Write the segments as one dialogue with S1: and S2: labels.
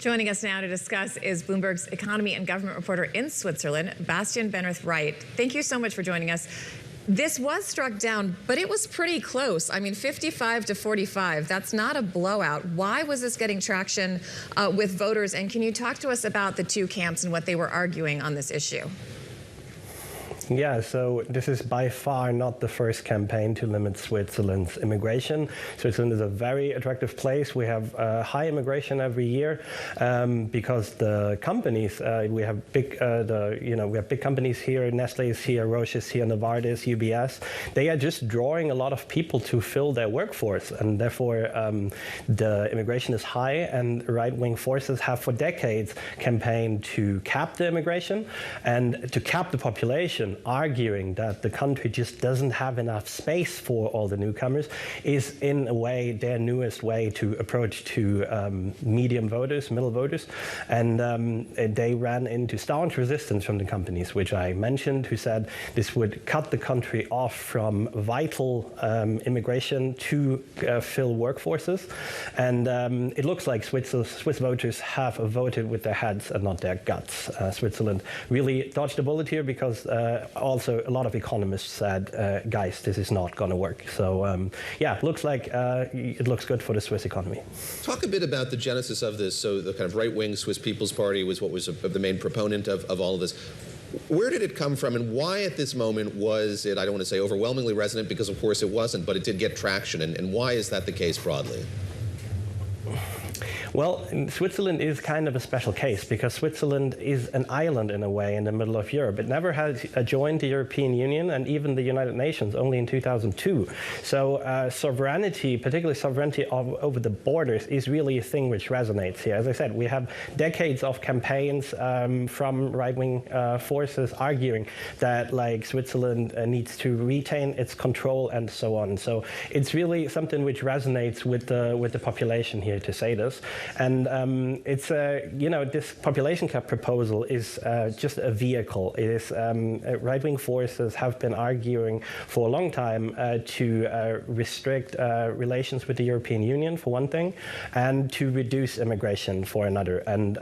S1: Joining us now to discuss is Bloomberg's economy and government reporter in Switzerland, Bastian Benrath-Wright. Thank you so much for joining us. This was struck down, but it was pretty close. I mean, 55 to 45. That's not a blowout. Why was this getting traction with voters? And can you talk to us about the two camps and what they were arguing on this issue?
S2: Yeah, so this is by far not the first campaign to limit Switzerland's immigration. Switzerland is a very attractive place. We have high immigration every year because the companies we have big we have big companies here. Nestle is here, Roche is here, Novartis, UBS. They are just drawing a lot of people to fill their workforce, and therefore the immigration is high. And right-wing forces have for decades campaigned to cap the immigration and to cap the population, arguing that the country just doesn't have enough space for all the newcomers is in a way their newest way to approach to medium voters, middle voters. And they ran into staunch resistance from the companies, which I mentioned, who said this would cut the country off from vital immigration to fill workforces. And it looks like Swiss voters have voted with their heads and not their guts. Switzerland really dodged a bullet here because also a lot of economists said, guys, this is not going to work. So yeah, looks like it looks good for the Swiss economy.
S3: Talk a bit about the genesis of this. So the kind of right-wing Swiss People's Party was what was the main proponent of all of this. Where did it come from, and why at this moment was it, I don't want to say overwhelmingly resonant, because of course it wasn't, but it did get traction, and why is that the case broadly?
S2: Well, Switzerland is kind of a special case because Switzerland is an island in a way in the middle of Europe. It never has joined the European Union and even the United Nations only in 2002. So sovereignty, particularly sovereignty over the borders, is really a thing which resonates here. As I said, we have decades of campaigns from right-wing forces arguing that like Switzerland needs to retain its control and so on. So it's really something which resonates with the population here to say this. And it's this population cap proposal is just a vehicle. It is right-wing forces have been arguing for a long time to restrict relations with the European Union for one thing, and to reduce immigration for another. And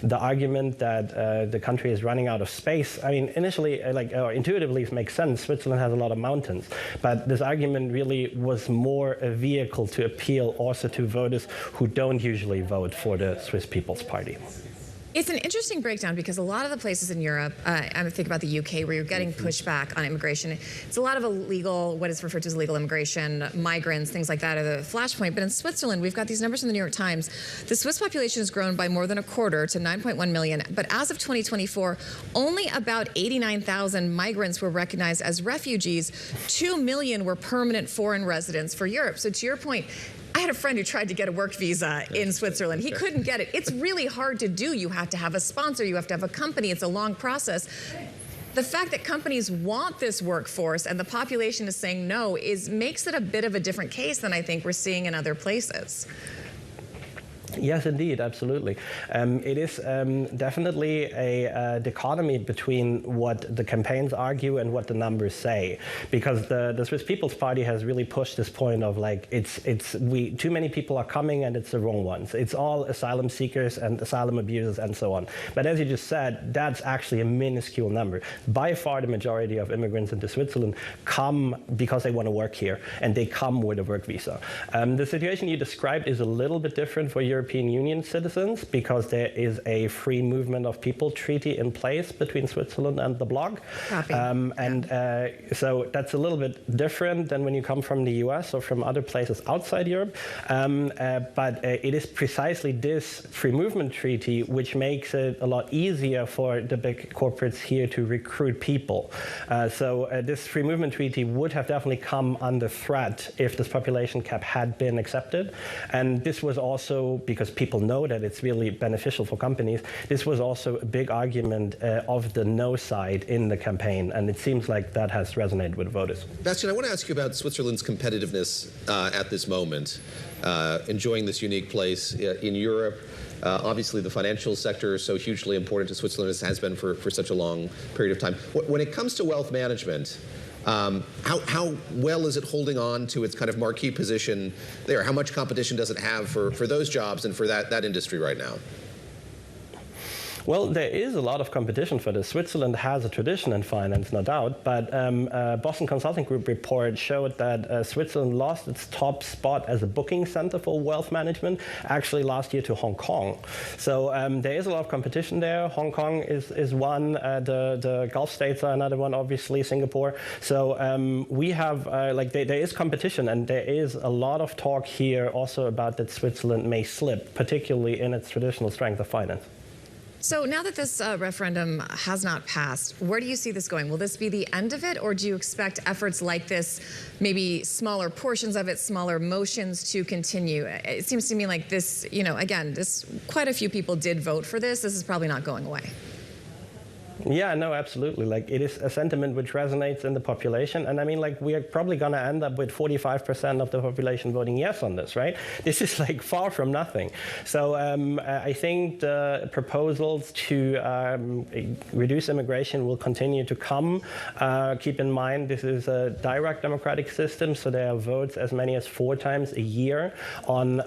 S2: the argument that the country is running out of space, I mean, initially, intuitively, it makes sense. Switzerland has a lot of mountains, but this argument really was more a vehicle to appeal also to voters who don't usually vote for the Swiss People's Party.
S1: It's an interesting breakdown because a lot of the places in Europe, I think about the UK, where you're getting pushback on immigration, it's a lot of illegal, what is referred to as illegal immigration, migrants, things like that are the flashpoint. But in Switzerland, we've got these numbers from the New York Times. The Swiss population has grown by more than a quarter to 9.1 million. But as of 2024, only about 89,000 migrants were recognized as refugees. 2 million were permanent foreign residents for Europe. So to your point, I had a friend who tried to get a work visa in Switzerland. He couldn't get it. It's really hard to do. You have to have a sponsor. You have to have a company. It's a long process. The fact that companies want this workforce and the population is saying no makes it a bit of a different case than I think we're seeing in other places.
S2: Yes, indeed, absolutely. It is definitely a dichotomy between what the campaigns argue and what the numbers say, because the Swiss People's Party has really pushed this point of like too many people are coming and it's the wrong ones. It's all asylum seekers and asylum abusers and so on. But as you just said, that's actually a minuscule number. By far, the majority of immigrants into Switzerland come because they want to work here, and they come with a work visa. The situation you described is a little bit different for European Union citizens because there is a free movement of people treaty in place between Switzerland and the bloc. So that's a little bit different than when you come from the US or from other places outside Europe. But it is precisely this free movement treaty which makes it a lot easier for the big corporates here to recruit people. So this free movement treaty would have definitely come under threat if this population cap had been accepted. And this was also because people know that it's really beneficial for companies. This was also a big argument of the no side in the campaign, and it seems like that has resonated with voters.
S3: Bastian, I want to ask you about Switzerland's competitiveness at this moment, enjoying this unique place in Europe. Obviously, the financial sector is so hugely important to Switzerland, as has been for such a long period of time. When it comes to wealth management, how well is it holding on to its kind of marquee position there? How much competition does it have for those jobs and for that industry right now?
S2: Well, there is a lot of competition for this. Switzerland has a tradition in finance, no doubt, but Boston Consulting Group report showed that Switzerland lost its top spot as a booking center for wealth management actually last year to Hong Kong. So there is a lot of competition there. Hong Kong is one, the Gulf states are another one, obviously, Singapore. So we have, there is competition, and there is a lot of talk here also about that Switzerland may slip, particularly in its traditional strength of finance.
S1: So now that this referendum has not passed, where do you see this going? Will this be the end of it, or do you expect efforts like this, maybe smaller portions of it, smaller motions, to continue? It seems to me like this, again, quite a few people did vote for this. This is probably not going away.
S2: Yeah, no, absolutely. It is a sentiment which resonates in the population. And I mean, we are probably going to end up with 45% of the population voting yes on this, right? This is far from nothing. So I think the proposals to reduce immigration will continue to come. Keep in mind, this is a direct democratic system, so there are votes as many as 4 times a year on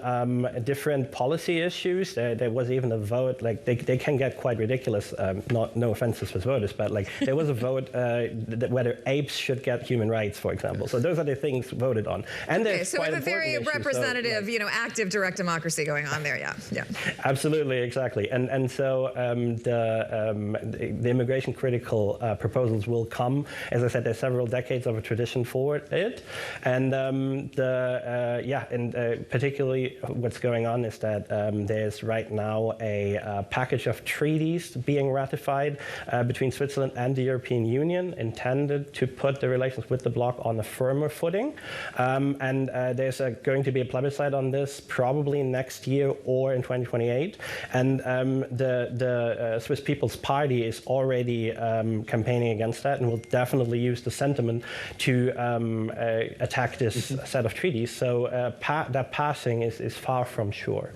S2: different policy issues. There was even a vote, they can get quite ridiculous, no offense to Swiss voters, but there was a vote whether apes should get human rights, for example. So those are the things voted on. And
S1: okay, so we have a very representative, active direct democracy going on there, yeah.
S2: Absolutely, exactly. And so the immigration critical proposals will come. As I said, there's several decades of a tradition for it. And particularly what's going on is that there's right now a package of treaties being ratified between Switzerland and the European Union, intended to put the relations with the bloc on a firmer footing. There's going to be a plebiscite on this probably next year or in 2028. And the Swiss People's Party is already campaigning against that and will definitely use the sentiment to attack this set of treaties. So that passing is far from sure.